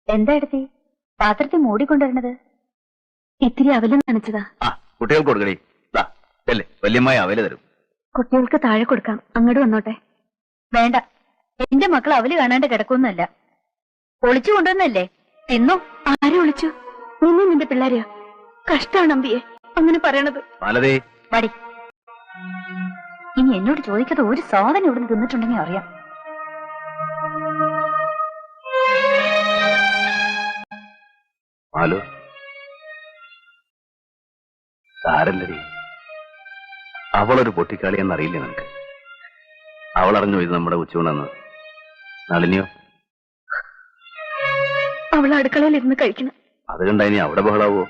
എന്താ എടുത്തി പാത്രത്തിൽ മൂടിക്കൊണ്ടുവരണത്? ഇത്തിരി അവലും നനച്ചതാ. കുട്ടികൾക്ക് കൊടുക്കണേ. വല്യമ്മായി അവല് തരും. കുട്ടികൾക്ക് താഴെ കൊടുക്കാം, അങ്ങോട്ട് വന്നോട്ടെ. വേണ്ട, എന്റെ മക്കൾ അവല് കാണാണ്ട് കിടക്കൊന്നുമല്ല. ഒളിച്ചു കൊണ്ടുവന്നല്ലേ, തിന്നോ. ആരും ഒളിച്ചു? നിന്നെ നിന്റെ പിള്ളേരെയോ? കഷ്ടാണ് അമ്പിയെ അങ്ങനെ പറയണത്. മടി. ഇനി എന്നോട് ചോദിക്കാതെ ഒരു സാധനം ഇവിടെ തിന്നിട്ടുണ്ടെങ്കിൽ അറിയാം. സാരല്ലടി, അവളൊരു പൊട്ടിക്കാളി എന്നറിയില്ലേ നിനക്ക്? അവൾ അറിഞ്ഞു ഇത് നമ്മുടെ ഉച്ചൂണെന്ന്. നളിനിയോ? അവൾ അടുക്കളയിൽ ഇരുന്ന് കഴിക്കണം. അത് കണ്ട ഇനി അവിടെ ബഹളാവോ?